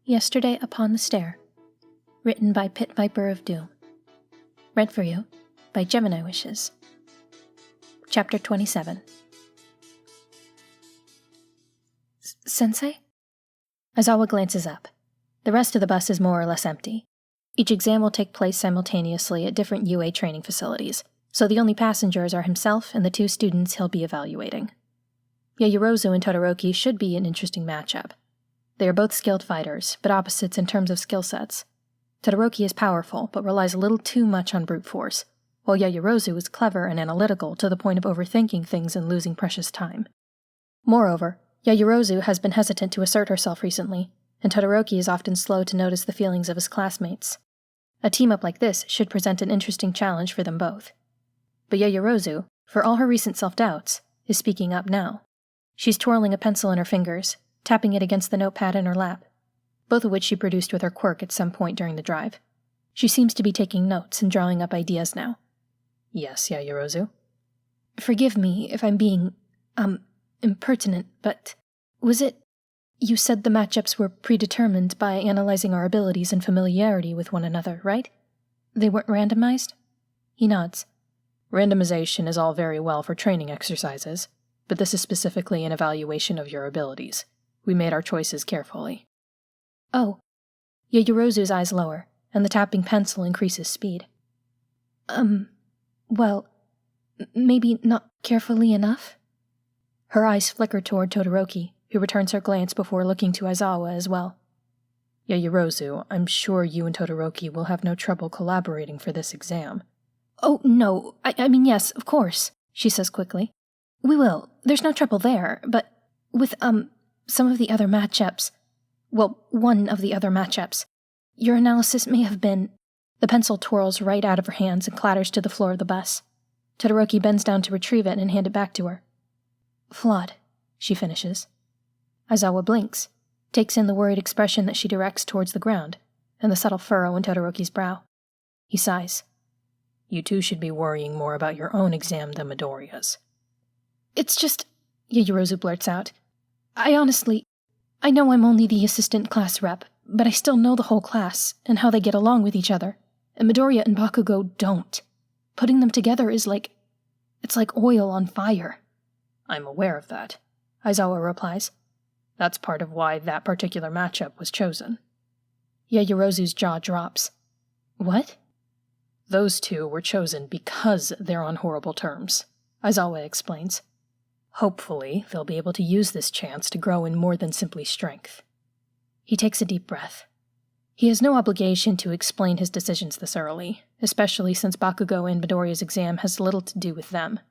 Yesterday Upon the Stair, written by Pit Viper of Doom. Read for you by Gemini Wishes. Chapter 27. Sensei? Aizawa glances up. The rest of the bus is more or less empty. Each exam will take place simultaneously at different UA training facilities, so the only passengers are himself and the two students he'll be evaluating. Yaoyorozu and Todoroki should be an interesting matchup. They are both skilled fighters, but opposites in terms of skill sets. Todoroki is powerful, but relies a little too much on brute force, while Yaoyorozu is clever and analytical to the point of overthinking things and losing precious time. Moreover, Yaoyorozu has been hesitant to assert herself recently, and Todoroki is often slow to notice the feelings of his classmates. A team-up like this should present an interesting challenge for them both. But Yaoyorozu, for all her recent self-doubts, is speaking up now. She's twirling a pencil in her fingers, tapping it against the notepad in her lap, both of which she produced with her quirk at some point during the drive. She seems to be taking notes and drawing up ideas now. Yes, Yaoyorozu? Forgive me if I'm being, impertinent, but was it... You said the matchups were predetermined by analyzing our abilities and familiarity with one another, right? They weren't randomized? He nods. Randomization is all very well for training exercises, but this is specifically an evaluation of your abilities. We made our choices carefully. Oh. Yaoyorozu's eyes lower, and the tapping pencil increases speed. Well, maybe not carefully enough? Her eyes flicker toward Todoroki, who returns her glance before looking to Aizawa as well. Yaoyorozu, I'm sure you and Todoroki will have no trouble collaborating for this exam. Oh, no, I mean yes, of course, she says quickly. We will, there's no trouble there, but with, some of the other matchups, well, one of the other matchups, your analysis may have been... The pencil twirls right out of her hands and clatters to the floor of the bus. Todoroki bends down to retrieve it and hand it back to her. Flawed, she finishes. Aizawa blinks, takes in the worried expression that she directs towards the ground, and the subtle furrow in Todoroki's brow. He sighs. You two should be worrying more about your own exam than Midoriya's. It's just... Yaoyorozu blurts out. I know I'm only the assistant class rep, but I still know the whole class, and how they get along with each other, and Midoriya and Bakugo don't. Putting them together is it's like oil on fire. I'm aware of that, Aizawa replies. That's part of why that particular matchup was chosen. Yaoyorozu's jaw drops. What? Those two were chosen because they're on horrible terms, Aizawa explains. Hopefully, they'll be able to use this chance to grow in more than simply strength. He takes a deep breath. He has no obligation to explain his decisions this early, especially since Bakugo and Midoriya's exam has little to do with them.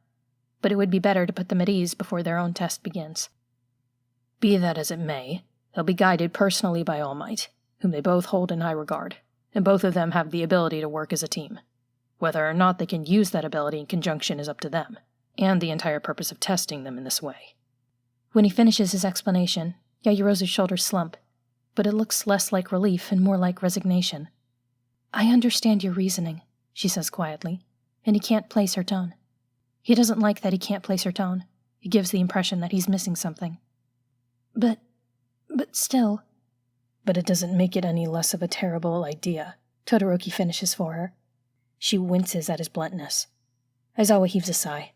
But it would be better to put them at ease before their own test begins. Be that as it may, they'll be guided personally by All Might, whom they both hold in high regard, and both of them have the ability to work as a team. Whether or not they can use that ability in conjunction is up to them, and the entire purpose of testing them in this way. When he finishes his explanation, Yaoyorozu's shoulders slump, but it looks less like relief and more like resignation. I understand your reasoning, she says quietly, and he can't place her tone. He doesn't like that he can't place her tone. It gives the impression that he's missing something. But still... But it doesn't make it any less of a terrible idea, Todoroki finishes for her. She winces at his bluntness. Aizawa heaves a sigh.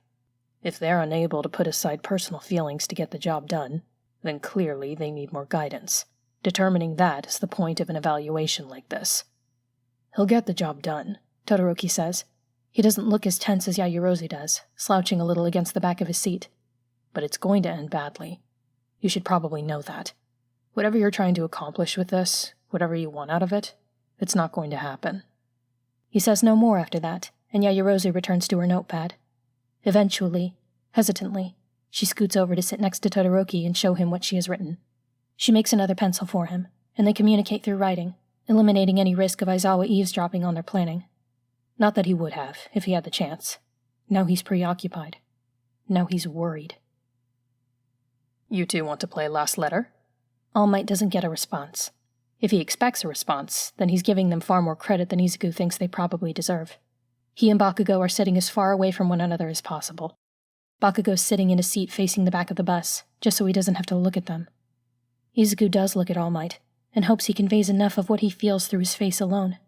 If they're unable to put aside personal feelings to get the job done, then clearly they need more guidance. Determining that is the point of an evaluation like this. He'll get the job done, Todoroki says. He doesn't look as tense as Yaoyorozu does, slouching a little against the back of his seat. But it's going to end badly. You should probably know that. Whatever you're trying to accomplish with this, whatever you want out of it, it's not going to happen. He says no more after that, and Yaoyorozu returns to her notepad. Eventually, hesitantly, she scoots over to sit next to Todoroki and show him what she has written. She makes another pencil for him, and they communicate through writing, eliminating any risk of Aizawa eavesdropping on their planning. Not that he would have, if he had the chance. Now he's preoccupied. Now he's worried. You two want to play last letter? All Might doesn't get a response. If he expects a response, then he's giving them far more credit than Izuku thinks they probably deserve. He and Bakugo are sitting as far away from one another as possible. Bakugo's sitting in a seat facing the back of the bus, just so he doesn't have to look at them. Izuku does look at All Might, and hopes he conveys enough of what he feels through his face alone.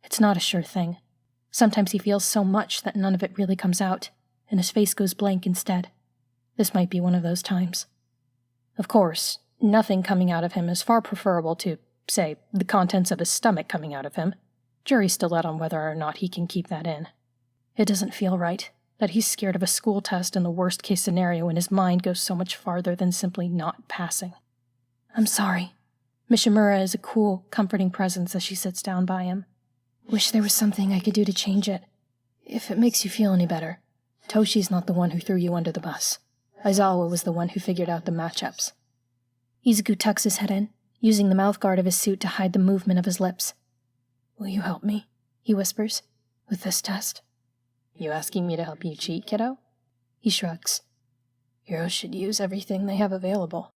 It's not a sure thing. Sometimes he feels so much that none of it really comes out, and his face goes blank instead. This might be one of those times. Of course, nothing coming out of him is far preferable to, say, the contents of his stomach coming out of him. Jury's still out on whether or not he can keep that in. It doesn't feel right that he's scared of a school test in the worst-case scenario and his mind goes so much farther than simply not passing. I'm sorry. Mishimura is a cool, comforting presence as she sits down by him. Wish there was something I could do to change it. If it makes you feel any better, Toshi's not the one who threw you under the bus. Aizawa was the one who figured out the matchups. Izuku tucks his head in, using the mouthguard of his suit to hide the movement of his lips. Will you help me? He whispers. With this test? You asking me to help you cheat, kiddo? He shrugs. Heroes should use everything they have available.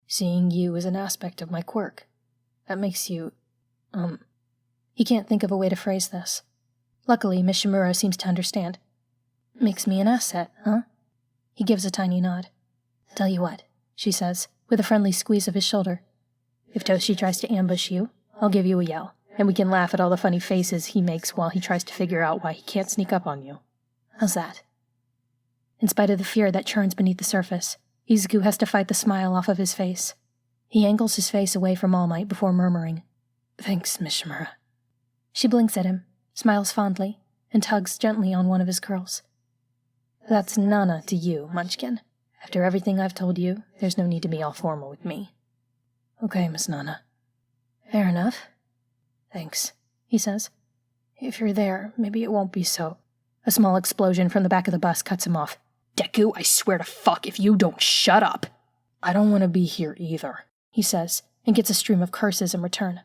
Seeing you is an aspect of my quirk. That makes you, He can't think of a way to phrase this. Luckily, Mishimura seems to understand. Makes me an asset, huh? He gives a tiny nod. Tell you what, she says, with a friendly squeeze of his shoulder. If Toshi tries to ambush you, I'll give you a yell, and we can laugh at all the funny faces he makes while he tries to figure out why he can't sneak up on you. How's that? In spite of the fear that churns beneath the surface, Izuku has to fight the smile off of his face. He angles his face away from All Might before murmuring, Thanks, Mishimura. She blinks at him, smiles fondly, and tugs gently on one of his curls. That's Nana to you, Munchkin. After everything I've told you, there's no need to be all formal with me. Okay, Miss Nana. Fair enough. Thanks, he says. If you're there, maybe it won't be so. A small explosion from the back of the bus cuts him off. Deku, I swear to fuck if you don't shut up. I don't want to be here either, he says, and gets a stream of curses in return.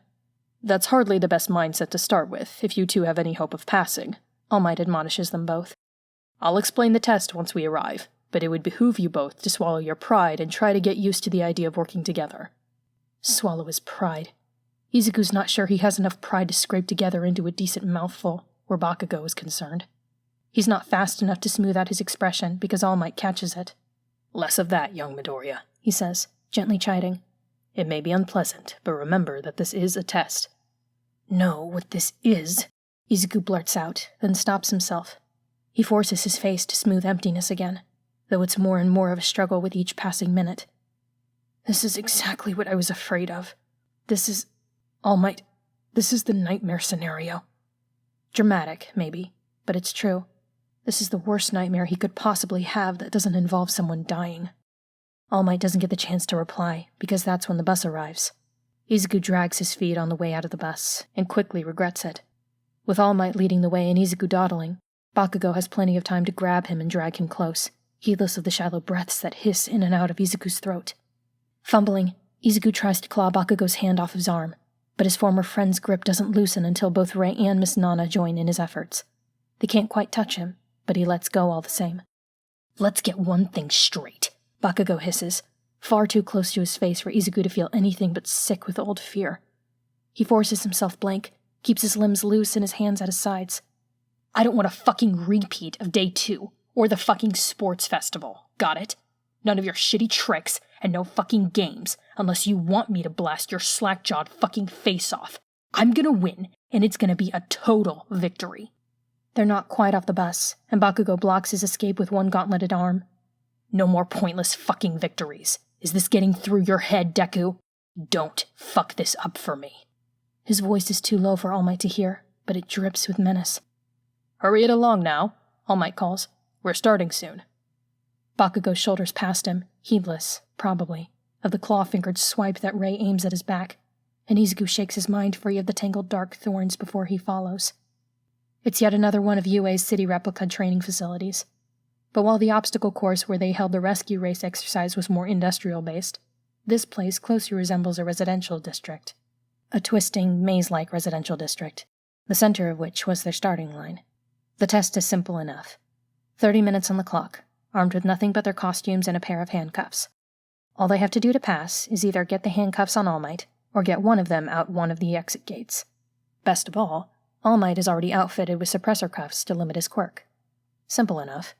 That's hardly the best mindset to start with, if you two have any hope of passing, All Might admonishes them both. I'll explain the test once we arrive, but it would behoove you both to swallow your pride and try to get used to the idea of working together. Swallow his pride. Izuku's not sure he has enough pride to scrape together into a decent mouthful where Bakugo is concerned. He's not fast enough to smooth out his expression because All Might catches it. Less of that, young Midoriya, he says, gently chiding. It may be unpleasant, but remember that this is a test. Know what this is? Izuku blurts out, then stops himself. He forces his face to smooth emptiness again, though it's more and more of a struggle with each passing minute. This is exactly what I was afraid of. This is... All Might, this is the nightmare scenario. Dramatic, maybe, but it's true. This is the worst nightmare he could possibly have that doesn't involve someone dying. All Might doesn't get the chance to reply, because that's when the bus arrives. Izuku drags his feet on the way out of the bus, and quickly regrets it. With All Might leading the way and Izuku dawdling, Bakugo has plenty of time to grab him and drag him close, heedless of the shallow breaths that hiss in and out of Izuku's throat. Fumbling, Izuku tries to claw Bakugo's hand off his arm, but his former friend's grip doesn't loosen until both Rei and Miss Nana join in his efforts. They can't quite touch him, but he lets go all the same. Let's get one thing straight, Bakugo hisses, far too close to his face for Izuku to feel anything but sick with old fear. He forces himself blank, keeps his limbs loose and his hands at his sides. I don't want a fucking repeat of day 2, or the fucking sports festival, got it? None of your shitty tricks, and no fucking games, unless you want me to blast your slack-jawed fucking face off. I'm gonna win, and it's gonna be a total victory. They're not quite off the bus, and Bakugo blocks his escape with one gauntleted arm. No more pointless fucking victories. Is this getting through your head, Deku? Don't fuck this up for me. His voice is too low for All Might to hear, but it drips with menace. Hurry it along now, All Might calls. We're starting soon. Bakugo shoulders past him, heedless, probably, of the claw-fingered swipe that Rei aims at his back, and Izuku shakes his mind free of the tangled dark thorns before he follows. It's yet another one of UA's city replica training facilities. But while the obstacle course where they held the rescue race exercise was more industrial-based, this place closely resembles a residential district. A twisting, maze-like residential district, the center of which was their starting line. The test is simple enough. 30 minutes on the clock, armed with nothing but their costumes and a pair of handcuffs. All they have to do to pass is either get the handcuffs on All Might, or get one of them out one of the exit gates. Best of all Might is already outfitted with suppressor cuffs to limit his quirk. Simple enough.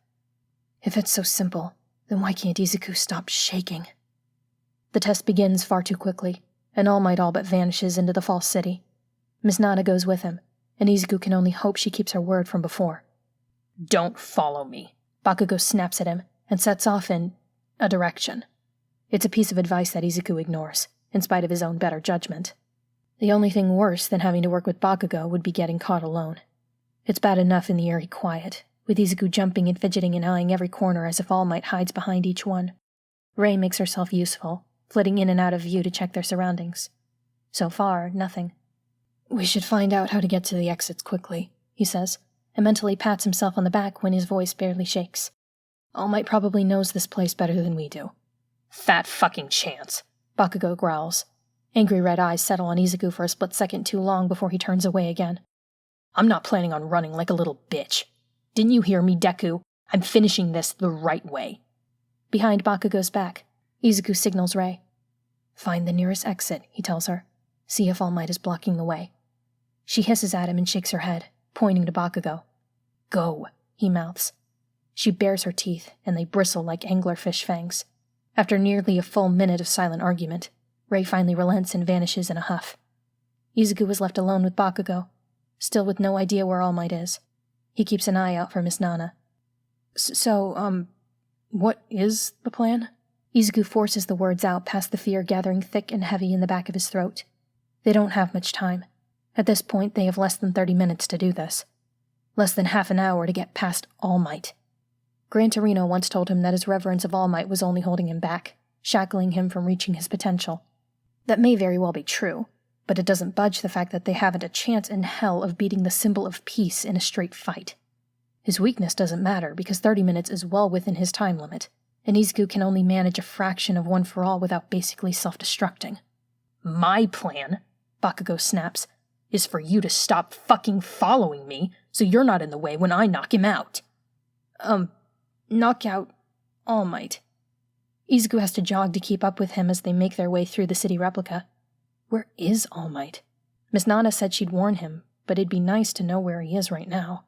If it's so simple, then why can't Izuku stop shaking? The test begins far too quickly. and All Might all but vanishes into the false city. Miss Nana goes with him, and Izuku can only hope she keeps her word from before. Don't follow me. Bakugo snaps at him and sets off in a direction. It's a piece of advice that Izuku ignores, in spite of his own better judgment. The only thing worse than having to work with Bakugo would be getting caught alone. It's bad enough in the eerie quiet, with Izuku jumping and fidgeting and eyeing every corner as if All Might hides behind each one. Rei makes herself useful, flitting in and out of view to check their surroundings. So far, nothing. We should find out how to get to the exits quickly, he says, and mentally pats himself on the back when his voice barely shakes. All Might probably knows this place better than we do. Fat fucking chance, Bakugo growls. Angry red eyes settle on Izuku for a split second too long before he turns away again. I'm not planning on running like a little bitch. Didn't you hear me, Deku? I'm finishing this the right way. Behind Bakugo's back, Izuku signals Rei. Find the nearest exit, he tells her. See if All Might is blocking the way. She hisses at him and shakes her head, pointing to Bakugo. Go, he mouths. She bares her teeth, and they bristle like anglerfish fangs. After nearly a full minute of silent argument, Rei finally relents and vanishes in a huff. Izuku is left alone with Bakugo, still with no idea where All Might is. He keeps an eye out for Miss Nana. So, what is the plan? Izuku forces the words out past the fear gathering thick and heavy in the back of his throat. They don't have much time. At this point, they have less than 30 minutes to do this. Less than half an hour to get past All Might. Gran Torino once told him that his reverence of All Might was only holding him back, shackling him from reaching his potential. That may very well be true, but it doesn't budge the fact that they haven't a chance in hell of beating the symbol of peace in a straight fight. His weakness doesn't matter because 30 minutes is well within his time limit, and Izuku can only manage a fraction of one for all without basically self-destructing. My plan, Bakugo snaps, is for you to stop fucking following me so you're not in the way when I knock him out. Knock out All Might. Izuku has to jog to keep up with him as they make their way through the city replica. Where is All Might? Miss Nana said she'd warn him, but it'd be nice to know where he is right now.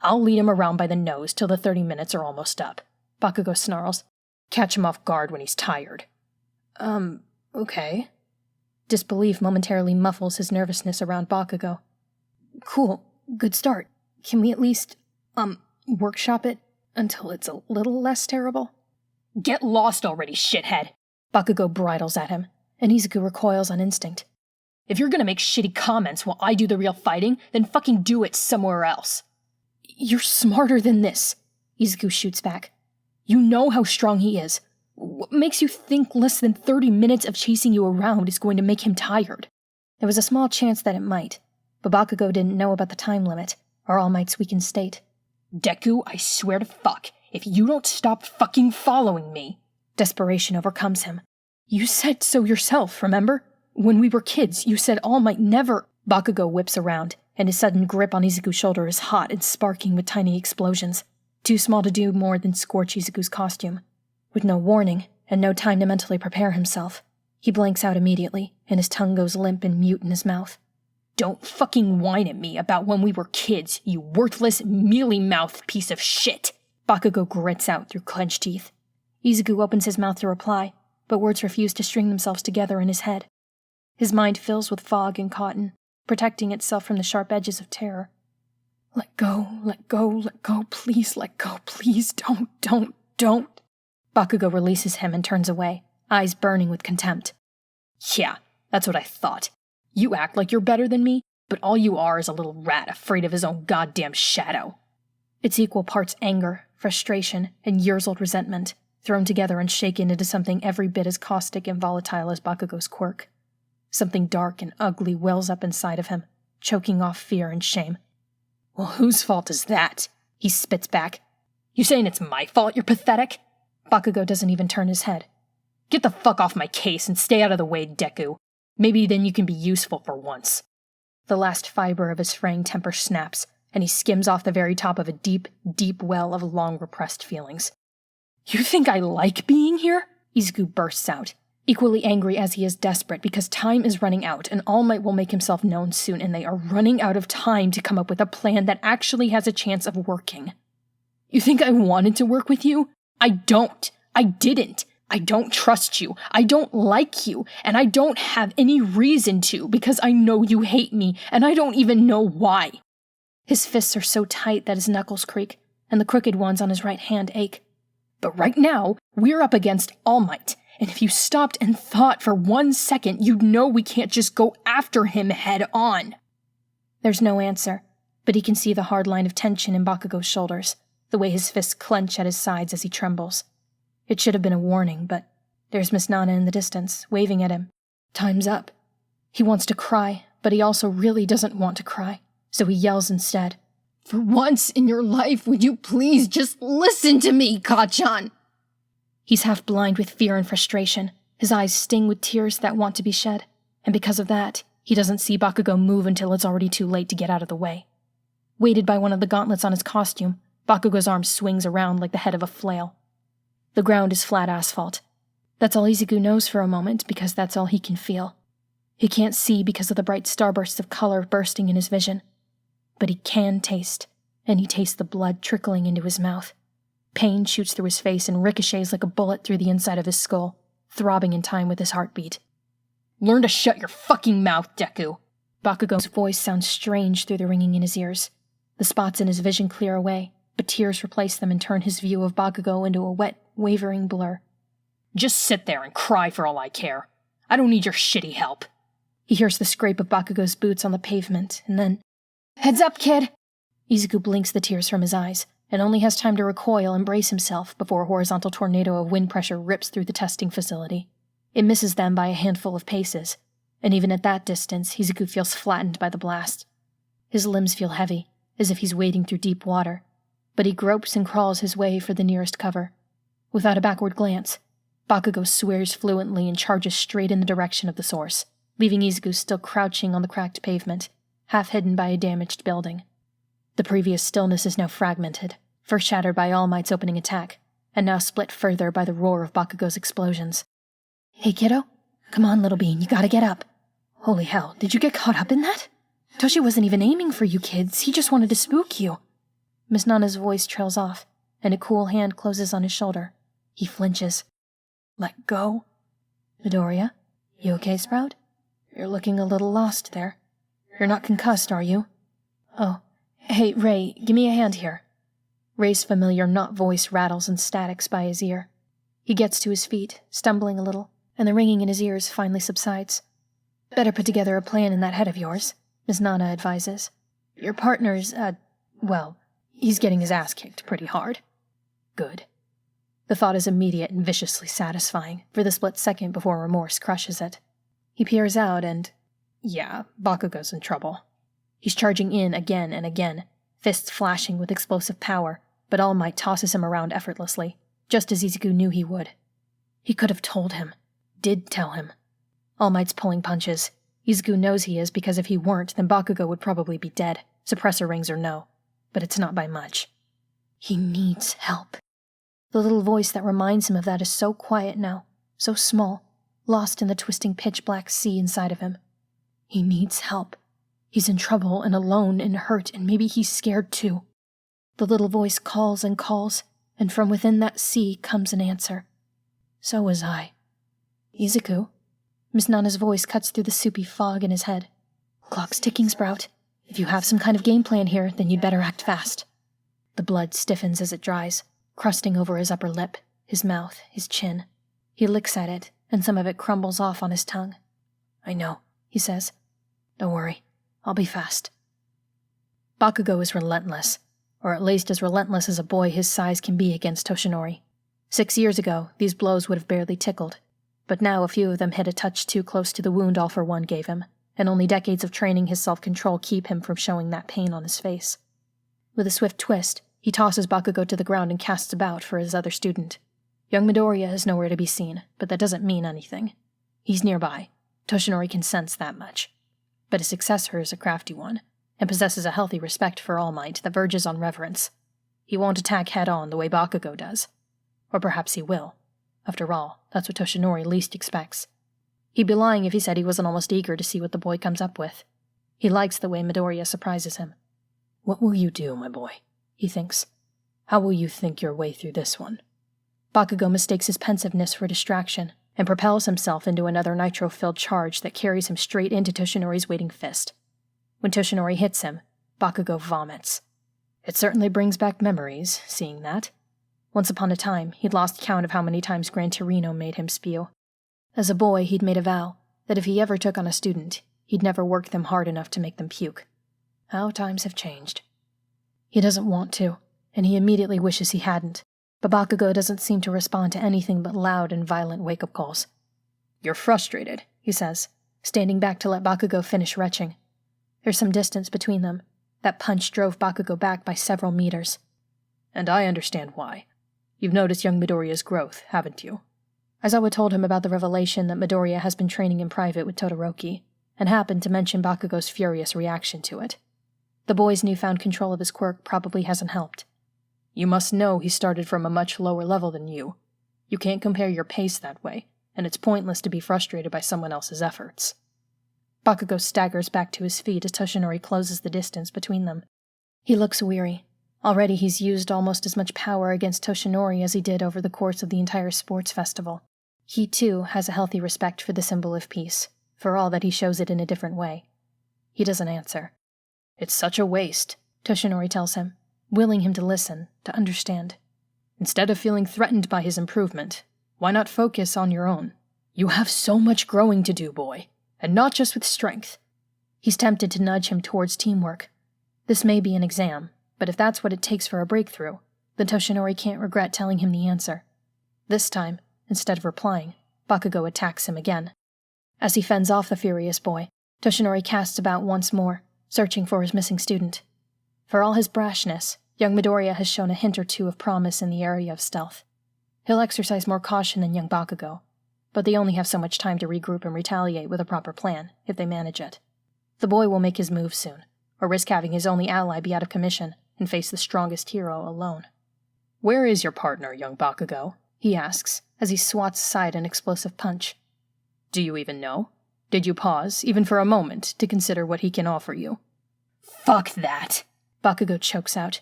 I'll lead him around by the nose till the 30 minutes are almost up, Bakugo snarls. Catch him off guard when he's tired. Okay. Disbelief momentarily muffles his nervousness around Bakugo. Cool, good start. Can we at least, workshop it until it's a little less terrible? Get lost already, shithead! Bakugo bridles at him, and Izuku recoils on instinct. If you're gonna make shitty comments while I do the real fighting, then fucking do it somewhere else. You're smarter than this, Izuku shoots back. You know how strong he is. What makes you think less than 30 minutes of chasing you around is going to make him tired? There was a small chance that it might, but Bakugo didn't know about the time limit, or All Might's weakened state. Deku, I swear to fuck, if you don't stop fucking following me... Desperation overcomes him. You said so yourself, remember? When we were kids, you said All Might never... Bakugo whips around, and his sudden grip on Izuku's shoulder is hot and sparking with tiny explosions, too small to do more than scorch Izuku's costume. With no warning, and no time to mentally prepare himself, he blanks out immediately, and his tongue goes limp and mute in his mouth. Don't fucking whine at me about when we were kids, you worthless, mealy-mouthed piece of shit! Bakugo grits out through clenched teeth. Izuku opens his mouth to reply, but words refuse to string themselves together in his head. His mind fills with fog and cotton, protecting itself from the sharp edges of terror. Let go, please let go, please, don't. Bakugo releases him and turns away, eyes burning with contempt. Yeah, that's what I thought. You act like you're better than me, but all you are is a little rat afraid of his own goddamn shadow. It's equal parts anger, frustration, and years-old resentment, thrown together and shaken into something every bit as caustic and volatile as Bakugo's quirk. Something dark and ugly wells up inside of him, choking off fear and shame. Well, whose fault is that? He spits back. You saying it's my fault you're pathetic? Bakugo doesn't even turn his head. Get the fuck off my case and stay out of the way, Deku. Maybe then you can be useful for once. The last fiber of his fraying temper snaps, and he skims off the very top of a deep, deep well of long-repressed feelings. You think I like being here? Izuku bursts out, equally angry as he is desperate because time is running out and All Might will make himself known soon, and they are running out of time to come up with a plan that actually has a chance of working. You think I wanted to work with you? I don't. I didn't. I don't trust you, I don't like you, and I don't have any reason to because I know you hate me, and I don't even know why. His fists are so tight that his knuckles creak, and the crooked ones on his right hand ache. But right now, we're up against All Might, and if you stopped and thought for 1 second, you'd know we can't just go after him head on. There's no answer, but he can see the hard line of tension in Bakugo's shoulders, the way his fists clench at his sides as he trembles. It should have been a warning, but there's Miss Nana in the distance, waving at him. Time's up. He wants to cry, but he also really doesn't want to cry, so he yells instead. For once in your life, would you please just listen to me, Kachan? He's half blind with fear and frustration. His eyes sting with tears that want to be shed, and because of that, he doesn't see Bakugo move until it's already too late to get out of the way. Weighted by one of the gauntlets on his costume, Bakugo's arm swings around like the head of a flail. The ground is flat asphalt. That's all Izuku knows for a moment because that's all he can feel. He can't see because of the bright starbursts of color bursting in his vision. But he can taste, and he tastes the blood trickling into his mouth. Pain shoots through his face and ricochets like a bullet through the inside of his skull, throbbing in time with his heartbeat. Learn to shut your fucking mouth, Deku. Bakugo's voice sounds strange through the ringing in his ears. The spots in his vision clear away, but tears replace them and turn his view of Bakugo into a wet, wavering blur. Just sit there and cry for all I care. I don't need your shitty help. He hears the scrape of Bakugo's boots on the pavement, and then, "Heads up, kid!" Izuku blinks the tears from his eyes, and only has time to recoil and brace himself before a horizontal tornado of wind pressure rips through the testing facility. It misses them by a handful of paces, and even at that distance, Izuku feels flattened by the blast. His limbs feel heavy, as if he's wading through deep water, but he gropes and crawls his way for the nearest cover. Without a backward glance, Bakugo swears fluently and charges straight in the direction of the source, leaving Izuku still crouching on the cracked pavement, half hidden by a damaged building. The previous stillness is now fragmented, first shattered by All Might's opening attack, and now split further by the roar of Bakugo's explosions. "Hey, kiddo? Come on, little bean, you gotta get up. Holy hell, did you get caught up in that? Toshi wasn't even aiming for you kids, he just wanted to spook you." Miss Nana's voice trails off, and a cool hand closes on his shoulder. He flinches. "Let go." "Midoriya, you okay, Sprout? You're looking a little lost there. You're not concussed, are you? Oh, hey, Ray, give me a hand here." Ray's familiar not voice rattles and statics by his ear. He gets to his feet, stumbling a little, and the ringing in his ears finally subsides. "Better put together a plan in that head of yours," Miss Nana advises. "Your partner's, well, he's getting his ass kicked pretty hard." Good. The thought is immediate and viciously satisfying, for the split second before remorse crushes it. He peers out and, yeah, Bakugo's in trouble. He's charging in again and again, fists flashing with explosive power, but All Might tosses him around effortlessly, just as Izuku knew he would. He could have told him. Did tell him. All Might's pulling punches. Izuku knows he is because if he weren't, then Bakugo would probably be dead, suppressor rings or no. But it's not by much. He needs help. The little voice that reminds him of that is so quiet now, so small, lost in the twisting pitch-black sea inside of him. He needs help. He's in trouble and alone and hurt, and maybe he's scared too. The little voice calls, and from within that sea comes an answer. So was I. "Izuku?" Miss Nana's voice cuts through the soupy fog in his head. "Clock's ticking, Sprout. If you have some kind of game plan here, then you'd better act fast." The blood stiffens as it dries, crusting over his upper lip, his mouth, his chin. He licks at it, and some of it crumbles off on his tongue. "I know," he says. "Don't worry. I'll be fast." Bakugo is relentless, or at least as relentless as a boy his size can be against Toshinori. 6 years ago, these blows would have barely tickled, but now a few of them hit a touch too close to the wound All for One gave him, and only decades of training his self-control keep him from showing that pain on his face. With a swift twist, he tosses Bakugo to the ground and casts about for his other student. Young Midoriya is nowhere to be seen, but that doesn't mean anything. He's nearby. Toshinori can sense that much. But his successor is a crafty one, and possesses a healthy respect for All Might that verges on reverence. He won't attack head-on the way Bakugo does. Or perhaps he will. After all, that's what Toshinori least expects. He'd be lying if he said he wasn't almost eager to see what the boy comes up with. He likes the way Midoriya surprises him. "What will you do, my boy?" he thinks. "How will you think your way through this one?" Bakugo mistakes his pensiveness for distraction and propels himself into another nitro-filled charge that carries him straight into Toshinori's waiting fist. When Toshinori hits him, Bakugo vomits. It certainly brings back memories, seeing that. Once upon a time, he'd lost count of how many times Gran Torino made him spew. As a boy, he'd made a vow that if he ever took on a student, he'd never work them hard enough to make them puke. How times have changed. He doesn't want to, and he immediately wishes he hadn't, but Bakugo doesn't seem to respond to anything but loud and violent wake-up calls. "You're frustrated," he says, standing back to let Bakugo finish retching. There's some distance between them. That punch drove Bakugo back by several meters. "And I understand why. You've noticed young Midoriya's growth, haven't you?" Aizawa told him about the revelation that Midoriya has been training in private with Todoroki, and happened to mention Bakugo's furious reaction to it. The boy's newfound control of his quirk probably hasn't helped. "You must know he started from a much lower level than you. You can't compare your pace that way, and it's pointless to be frustrated by someone else's efforts." Bakugo staggers back to his feet as Toshinori closes the distance between them. He looks weary. Already he's used almost as much power against Toshinori as he did over the course of the entire sports festival. He, too, has a healthy respect for the symbol of peace, for all that he shows it in a different way. He doesn't answer. "It's such a waste," Toshinori tells him, willing him to listen, to understand. "Instead of feeling threatened by his improvement, why not focus on your own? You have so much growing to do, boy, and not just with strength." He's tempted to nudge him towards teamwork. This may be an exam, but if that's what it takes for a breakthrough, then Toshinori can't regret telling him the answer. This time, instead of replying, Bakugo attacks him again. As he fends off the furious boy, Toshinori casts about once more, searching for his missing student. For all his brashness, young Midoriya has shown a hint or two of promise in the area of stealth. He'll exercise more caution than young Bakugo, but they only have so much time to regroup and retaliate with a proper plan, if they manage it. The boy will make his move soon, or risk having his only ally be out of commission and face the strongest hero alone. "Where is your partner, young Bakugo?" he asks, as he swats aside an explosive punch. "Do you even know? Did you pause, even for a moment, to consider what he can offer you?" "Fuck that!" Bakugo chokes out.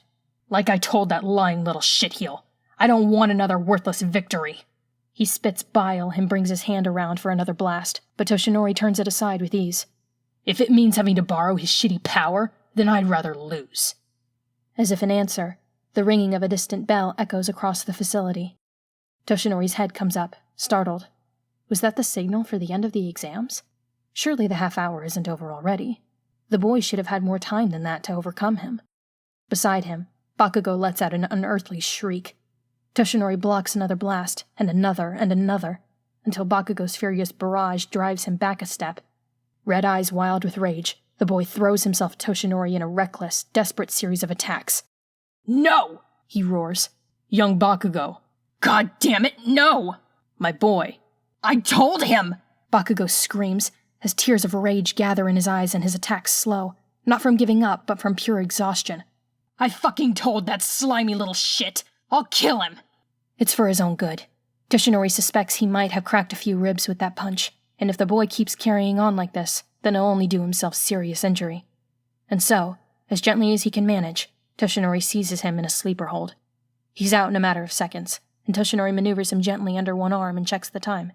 "Like I told that lying little shitheel, I don't want another worthless victory." He spits bile and brings his hand around for another blast, but Toshinori turns it aside with ease. "If it means having to borrow his shitty power, then I'd rather lose." As if in answer, the ringing of a distant bell echoes across the facility. Toshinori's head comes up, startled. Was that the signal for the end of the exams? Surely the half hour isn't over already. The boy should have had more time than that to overcome him. Beside him, Bakugo lets out an unearthly shriek. Toshinori blocks another blast, and another, until Bakugo's furious barrage drives him back a step. Red eyes wild with rage, the boy throws himself at Toshinori in a reckless, desperate series of attacks. "No!" he roars. "Young Bakugo. God damn it, no! My boy. I told him!" Bakugo screams, as tears of rage gather in his eyes and his attacks slow, not from giving up, but from pure exhaustion. "I fucking told that slimy little shit! I'll kill him!" It's for his own good. Toshinori suspects he might have cracked a few ribs with that punch, and if the boy keeps carrying on like this, then he'll only do himself serious injury. And so, as gently as he can manage, Toshinori seizes him in a sleeper hold. He's out in a matter of seconds, and Toshinori maneuvers him gently under one arm and checks the time.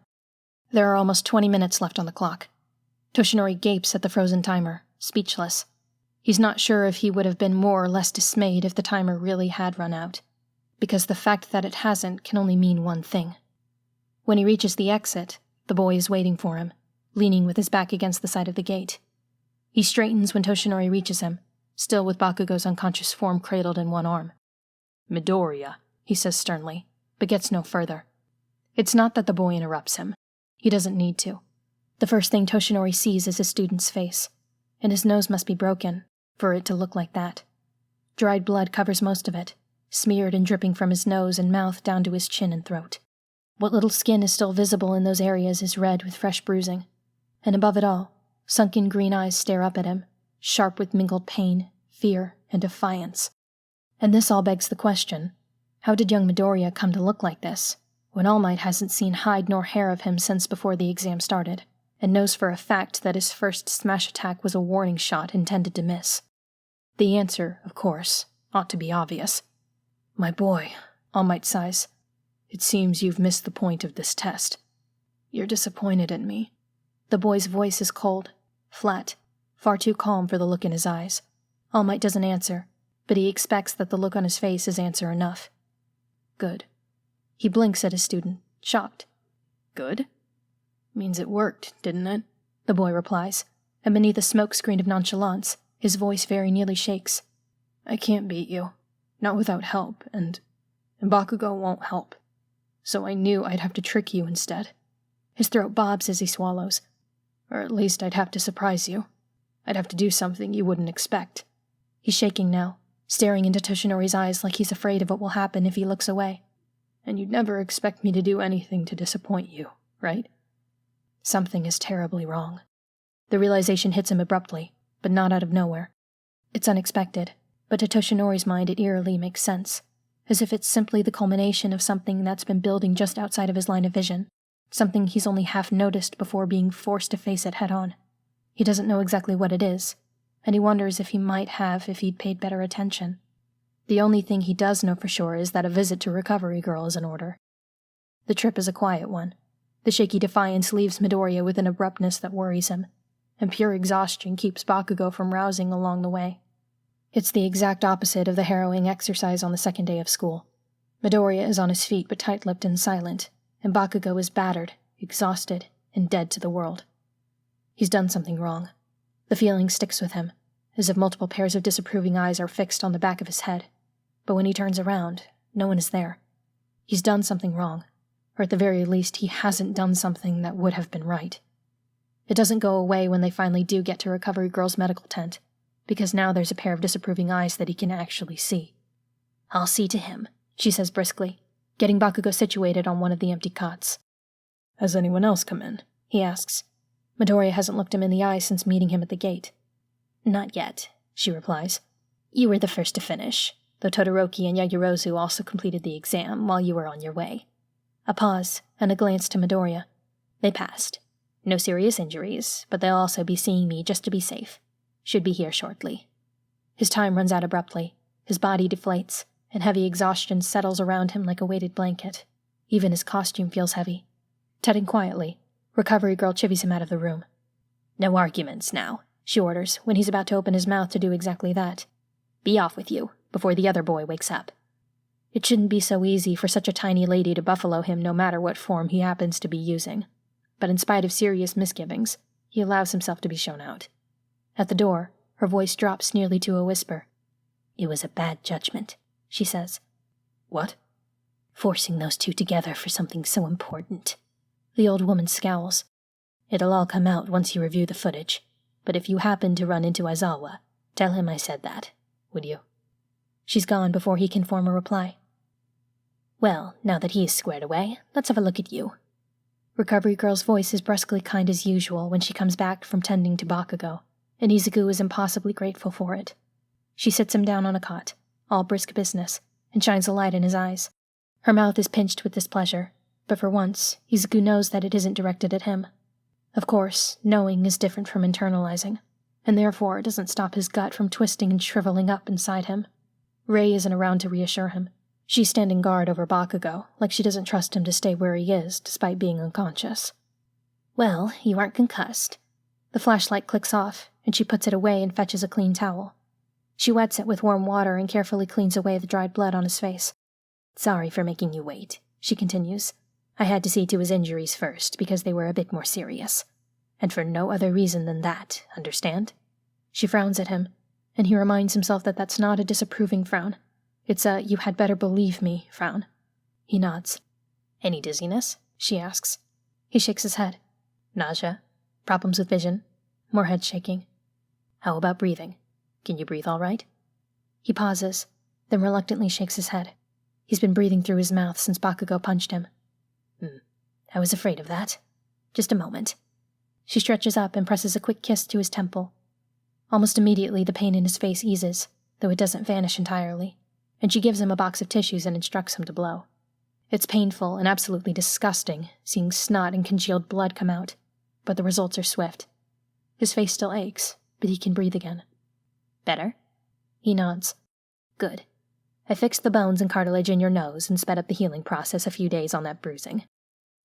There are almost 20 minutes left on the clock. Toshinori gapes at the frozen timer, speechless. He's not sure if he would have been more or less dismayed if the timer really had run out, because the fact that it hasn't can only mean one thing. When he reaches the exit, the boy is waiting for him, leaning with his back against the side of the gate. He straightens when Toshinori reaches him, still with Bakugo's unconscious form cradled in one arm. "Midoriya," he says sternly, but gets no further. It's not that the boy interrupts him. He doesn't need to. The first thing Toshinori sees is his student's face, and his nose must be broken for it to look like that. Dried blood covers most of it, smeared and dripping from his nose and mouth down to his chin and throat. What little skin is still visible in those areas is red with fresh bruising, and above it all, sunken green eyes stare up at him, sharp with mingled pain, fear, and defiance. And this all begs the question, how did young Midoriya come to look like this, when All Might hasn't seen hide nor hair of him since before the exam started, and knows for a fact that his first smash attack was a warning shot intended to miss? The answer, of course, ought to be obvious. "My boy," All Might sighs. It seems you've missed the point of this test. You're disappointed in me." The boy's voice is cold, flat, far too calm for the look in his eyes. All Might doesn't answer, but he expects that the look on his face is answer enough. "Good." He blinks at his student, shocked. "Good? Means it worked, didn't it?" The boy replies, and beneath a smokescreen of nonchalance, his voice very nearly shakes. "I can't beat you. Not without help, and Bakugo won't help. So I knew I'd have to trick you instead." His throat bobs as he swallows. "Or at least I'd have to surprise you. I'd have to do something you wouldn't expect." He's shaking now, staring into Toshinori's eyes like he's afraid of what will happen if he looks away. "And you'd never expect me to do anything to disappoint you, right?" Something is terribly wrong. The realization hits him abruptly, but not out of nowhere. It's unexpected, but to Toshinori's mind it eerily makes sense, as if it's simply the culmination of something that's been building just outside of his line of vision, something he's only half noticed before being forced to face it head-on. He doesn't know exactly what it is, and he wonders if he might have if he'd paid better attention. The only thing he does know for sure is that a visit to Recovery Girl is in order. The trip is a quiet one. The shaky defiance leaves Midoriya with an abruptness that worries him, and pure exhaustion keeps Bakugo from rousing along the way. It's the exact opposite of the harrowing exercise on the second day of school. Midoriya is on his feet but tight-lipped and silent, and Bakugo is battered, exhausted, and dead to the world. He's done something wrong. The feeling sticks with him, as if multiple pairs of disapproving eyes are fixed on the back of his head. But when he turns around, no one is there. He's done something wrong, or at the very least he hasn't done something that would have been right. It doesn't go away when they finally do get to Recovery Girl's medical tent, because now there's a pair of disapproving eyes that he can actually see. "I'll see to him," she says briskly, getting Bakugo situated on one of the empty cots. "Has anyone else come in?" he asks. Midoriya hasn't looked him in the eye since meeting him at the gate. "Not yet," she replies. "You were the first to finish, though Todoroki and Yaoyorozu also completed the exam while you were on your way." A pause, and a glance to Midoriya. "They passed. No serious injuries, but they'll also be seeing me just to be safe. Should be here shortly." His time runs out abruptly, his body deflates, and heavy exhaustion settles around him like a weighted blanket. Even his costume feels heavy. Tutting quietly, Recovery Girl chivies him out of the room. "No arguments now," she orders, when he's about to open his mouth to do exactly that. "Be off with you, before the other boy wakes up." It shouldn't be so easy for such a tiny lady to buffalo him no matter what form he happens to be using. But in spite of serious misgivings, he allows himself to be shown out. At the door, her voice drops nearly to a whisper. "It was a bad judgment," she says. "What?" "Forcing those two together for something so important." The old woman scowls. "It'll all come out once you review the footage, but if you happen to run into Aizawa, tell him I said that, would you?" She's gone before he can form a reply. "Well, now that he's squared away, let's have a look at you." Recovery Girl's voice is brusquely kind as usual when she comes back from tending to Bakugo, and Izuku is impossibly grateful for it. She sits him down on a cot, all brisk business, and shines a light in his eyes. Her mouth is pinched with displeasure, but for once, Izuku knows that it isn't directed at him. Of course, knowing is different from internalizing, and therefore it doesn't stop his gut from twisting and shriveling up inside him. Rei isn't around to reassure him. She's standing guard over Bakugo, like she doesn't trust him to stay where he is, despite being unconscious. "Well, you aren't concussed." The flashlight clicks off, and she puts it away and fetches a clean towel. She wets it with warm water and carefully cleans away the dried blood on his face. "Sorry for making you wait," she continues. "I had to see to his injuries first, because they were a bit more serious. And for no other reason than that, understand?" She frowns at him, and he reminds himself that that's not a disapproving frown. It's a "you had better believe me" frown. He nods. "Any dizziness?" she asks. He shakes his head. "Nausea? Problems with vision?" More head shaking. "How about breathing? Can you breathe all right?" He pauses, then reluctantly shakes his head. He's been breathing through his mouth since Bakugo punched him. I was afraid of that. Just a moment." She stretches up and presses a quick kiss to his temple. Almost immediately the pain in his face eases, though it doesn't vanish entirely, and she gives him a box of tissues and instructs him to blow. It's painful and absolutely disgusting, seeing snot and congealed blood come out, but the results are swift. His face still aches, but he can breathe again. "Better?" He nods. "Good. I fixed the bones and cartilage in your nose and sped up the healing process a few days on that bruising.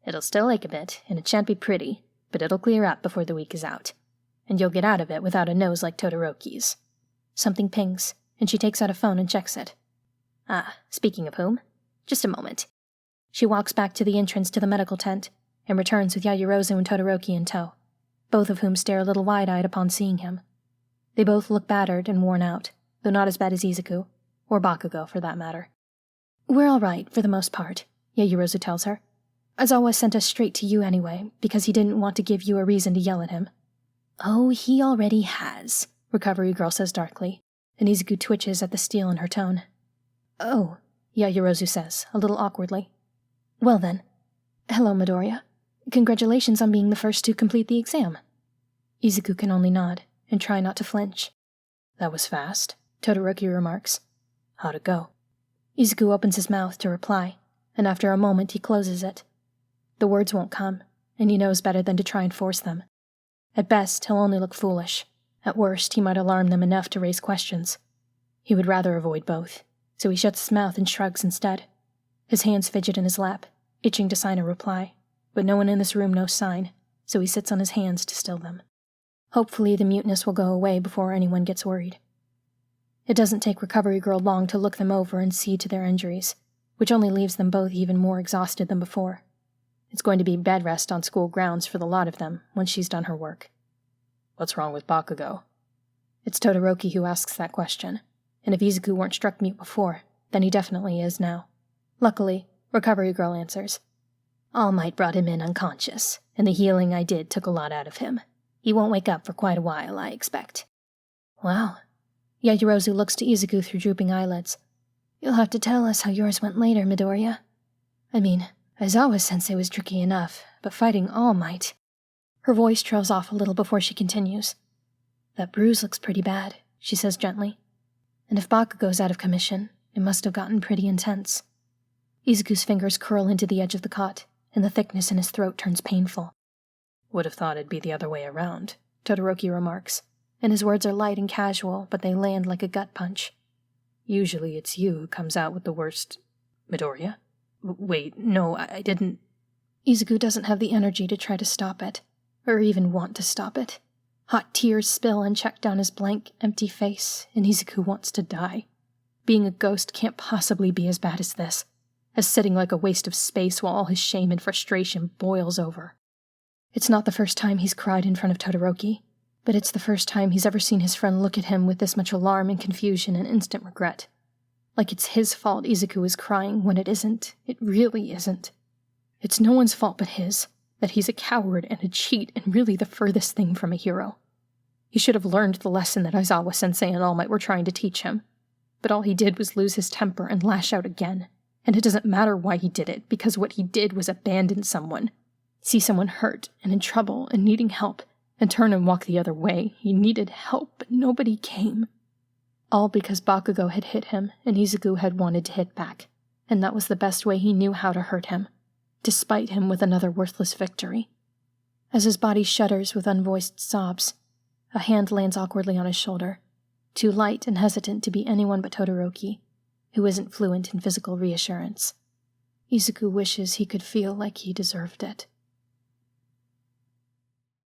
It'll still ache a bit, and it shan't be pretty, but it'll clear up before the week is out. And you'll get out of it without a nose like Todoroki's. Something pings, and she takes out a phone and checks it. Ah, speaking of whom, just a moment. She walks back to the entrance to the medical tent, and returns with Yaoyorozu and Todoroki in tow, both of whom stare a little wide-eyed upon seeing him. They both look battered and worn out, though not as bad as Izuku, or Bakugo for that matter. We're all right, for the most part, Yaoyorozu tells her. Aizawa sent us straight to you anyway, because he didn't want to give you a reason to yell at him. Oh, he already has, Recovery Girl says darkly, and Izuku twitches at the steel in her tone. Oh, Yaoyorozu says, a little awkwardly. Well then. Hello, Midoriya. Congratulations on being the first to complete the exam. Izuku can only nod, and try not to flinch. That was fast, Todoroki remarks. How'd it go? Izuku opens his mouth to reply, and after a moment he closes it. The words won't come, and he knows better than to try and force them. At best, he'll only look foolish. At worst, he might alarm them enough to raise questions. He would rather avoid both, so he shuts his mouth and shrugs instead. His hands fidget in his lap, itching to sign a reply, but no one in this room knows sign, so he sits on his hands to still them. Hopefully the muteness will go away before anyone gets worried. It doesn't take Recovery Girl long to look them over and see to their injuries, which only leaves them both even more exhausted than before. It's going to be bed rest on school grounds for the lot of them once she's done her work. What's wrong with Bakugo? It's Todoroki who asks that question, and if Izuku weren't struck mute before, then he definitely is now. Luckily, Recovery Girl answers. All Might brought him in unconscious, and the healing I did took a lot out of him. He won't wake up for quite a while, I expect. Wow. Yaoyorozu looks to Izuku through drooping eyelids. You'll have to tell us how yours went later, Midoriya. I mean, Aizawa-sensei was tricky enough, but fighting All Might... Her voice trails off a little before she continues. That bruise looks pretty bad, she says gently. And if Bakugo's out of commission, it must have gotten pretty intense. Izuku's fingers curl into the edge of the cot, and the thickness in his throat turns painful. Would have thought it'd be the other way around, Todoroki remarks, and his words are light and casual, but they land like a gut punch. Usually it's you who comes out with the worst... Midoriya? Wait, no, I didn't... Izuku doesn't have the energy to try to stop it, or even want to stop it. Hot tears spill unchecked down his blank, empty face, and Izuku wants to die. Being a ghost can't possibly be as bad as this, as sitting like a waste of space while all his shame and frustration boils over. It's not the first time he's cried in front of Todoroki, but it's the first time he's ever seen his friend look at him with this much alarm and confusion and instant regret. Like it's his fault Izuku is crying when it isn't. It really isn't. It's no one's fault but his, that he's a coward and a cheat and really the furthest thing from a hero. He should have learned the lesson that Aizawa-sensei and All Might were trying to teach him, but all he did was lose his temper and lash out again, and it doesn't matter why he did it, because what he did was abandon someone. See someone hurt and in trouble and needing help, and turn and walk the other way. He needed help, but nobody came. All because Bakugo had hit him, and Izuku had wanted to hit back, and that was the best way he knew how to hurt him, to spite him with another worthless victory. As his body shudders with unvoiced sobs, a hand lands awkwardly on his shoulder, too light and hesitant to be anyone but Todoroki, who isn't fluent in physical reassurance. Izuku wishes he could feel like he deserved it.